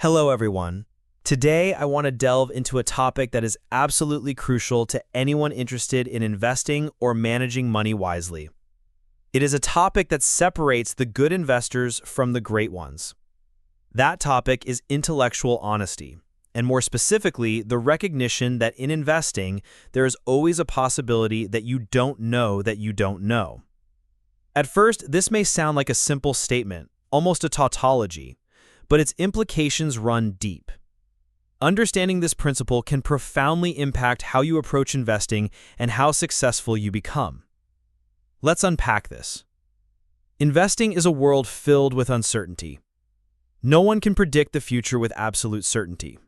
Hello, everyone. Today, I want to delve into a topic that is absolutely crucial to anyone interested in investing or managing money wisely. It is a topic that separates the good investors from the great ones. That topic is intellectual honesty, and more specifically, the recognition that in investing, there is always a possibility that you don't know that you don't know. At first, this may sound like a simple statement, almost a tautology, but its implications run deep. Understanding this principle can profoundly impact how you approach investing and how successful you become. Let's unpack this. Investing is a world filled with uncertainty. No one can predict the future with absolute certainty.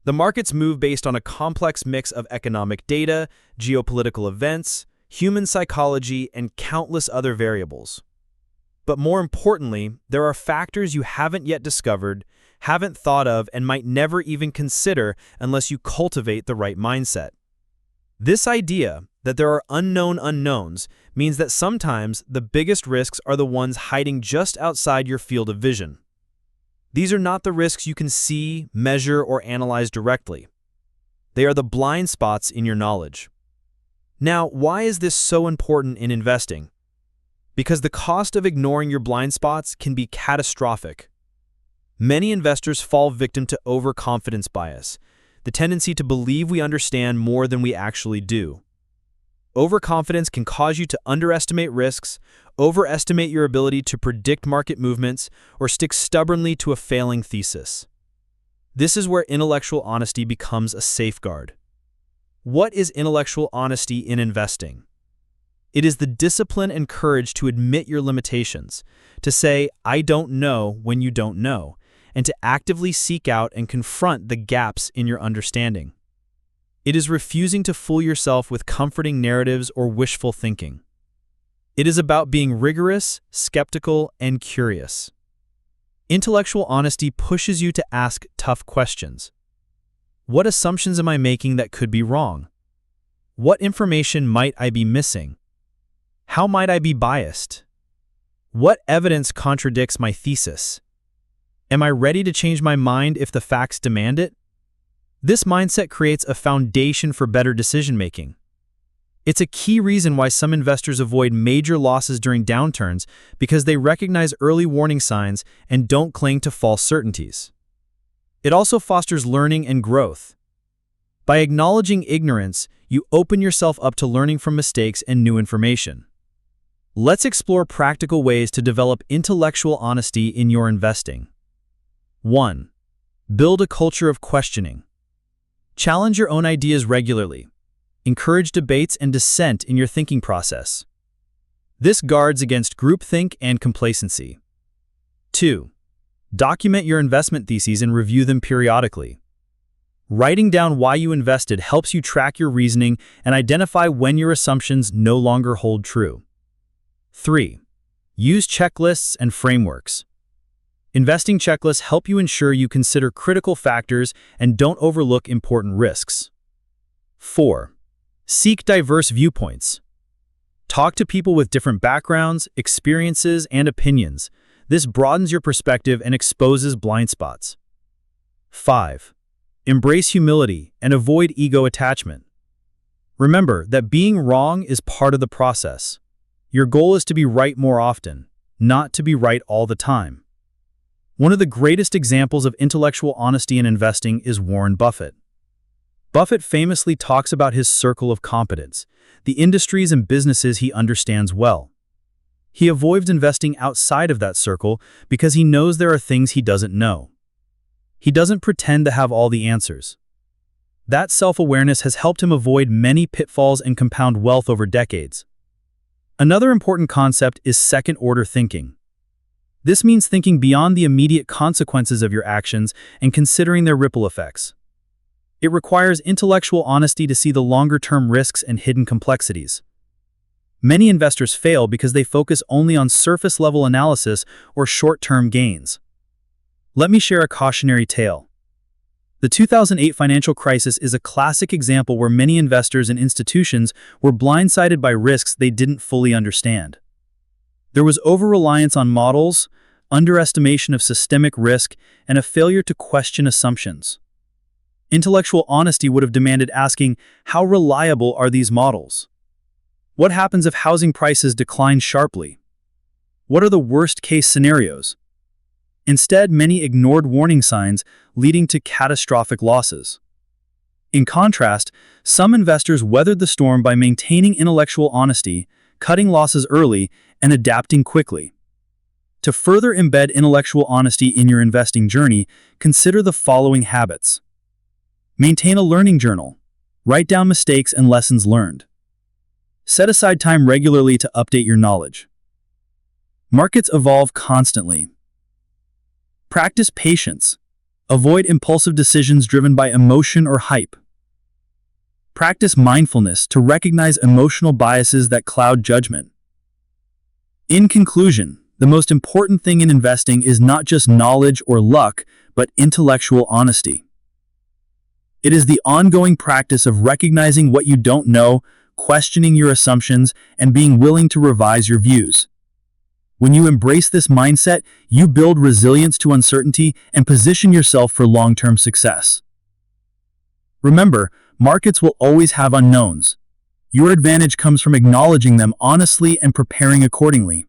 The markets move based on a complex mix of economic data, geopolitical events, human psychology, and countless other variables. But more importantly, there are factors you haven't yet discovered, haven't thought of, and might never even consider unless you cultivate the right mindset. This idea that there are unknown unknowns means that sometimes the biggest risks are the ones hiding just outside your field of vision. These are not the risks you can see, measure, or analyze directly. They are the blind spots in your knowledge. Now, why is this so important in investing? Because the cost of ignoring your blind spots can be catastrophic. Many investors fall victim to overconfidence bias, the tendency to believe we understand more than we actually do. Overconfidence can cause you to underestimate risks, overestimate your ability to predict market movements, or stick stubbornly to a failing thesis. This is where intellectual honesty becomes a safeguard. What is intellectual honesty in investing? It is the discipline and courage to admit your limitations, to say, "I don't know" when you don't know, and to actively seek out and confront the gaps in your understanding. It is refusing to fool yourself with comforting narratives or wishful thinking. It is about being rigorous, skeptical, and curious. Intellectual honesty pushes you to ask tough questions. What assumptions am I making that could be wrong? What information might I be missing? How might I be biased? What evidence contradicts my thesis? Am I ready to change my mind if the facts demand it? This mindset creates a foundation for better decision-making. It's a key reason why some investors avoid major losses during downturns because they recognize early warning signs and don't cling to false certainties. It also fosters learning and growth. By acknowledging ignorance, you open yourself up to learning from mistakes and new information. Let's explore practical ways to develop intellectual honesty in your investing. 1. Build a culture of questioning. Challenge your own ideas regularly. Encourage debates and dissent in your thinking process. This guards against groupthink and complacency. 2. Document your investment theses and review them periodically. Writing down why you invested helps you track your reasoning and identify when your assumptions no longer hold true. 3. Use checklists and frameworks. Investing checklists help you ensure you consider critical factors and don't overlook important risks. 4. Seek diverse viewpoints. Talk to people with different backgrounds, experiences, and opinions. This broadens your perspective and exposes blind spots. 5. Embrace humility and avoid ego attachment. Remember that being wrong is part of the process. Your goal is to be right more often, not to be right all the time. One of the greatest examples of intellectual honesty in investing is Warren Buffett. Buffett famously talks about his circle of competence, the industries and businesses he understands well. He avoids investing outside of that circle because he knows there are things he doesn't know. He doesn't pretend to have all the answers. That self-awareness has helped him avoid many pitfalls and compound wealth over decades. Another important concept is second-order thinking. This means thinking beyond the immediate consequences of your actions and considering their ripple effects. It requires intellectual honesty to see the longer-term risks and hidden complexities. Many investors fail because they focus only on surface-level analysis or short-term gains. Let me share a cautionary tale. The 2008 financial crisis is a classic example where many investors and institutions were blindsided by risks they didn't fully understand. There was over-reliance on models, underestimation of systemic risk, and a failure to question assumptions. Intellectual honesty would have demanded asking, how reliable are these models? What happens if housing prices decline sharply? What are the worst-case scenarios? Instead, many ignored warning signs, leading to catastrophic losses. In contrast, some investors weathered the storm by maintaining intellectual honesty, cutting losses early, and adapting quickly. To further embed intellectual honesty in your investing journey, consider the following habits. Maintain a learning journal. Write down mistakes and lessons learned. Set aside time regularly to update your knowledge. Markets evolve constantly. Practice patience. Avoid impulsive decisions driven by emotion or hype. Practice mindfulness to recognize emotional biases that cloud judgment. In conclusion, the most important thing in investing is not just knowledge or luck, but intellectual honesty. It is the ongoing practice of recognizing what you don't know, questioning your assumptions, and being willing to revise your views. When you embrace this mindset, you build resilience to uncertainty and position yourself for long-term success. Remember, markets will always have unknowns. Your advantage comes from acknowledging them honestly and preparing accordingly.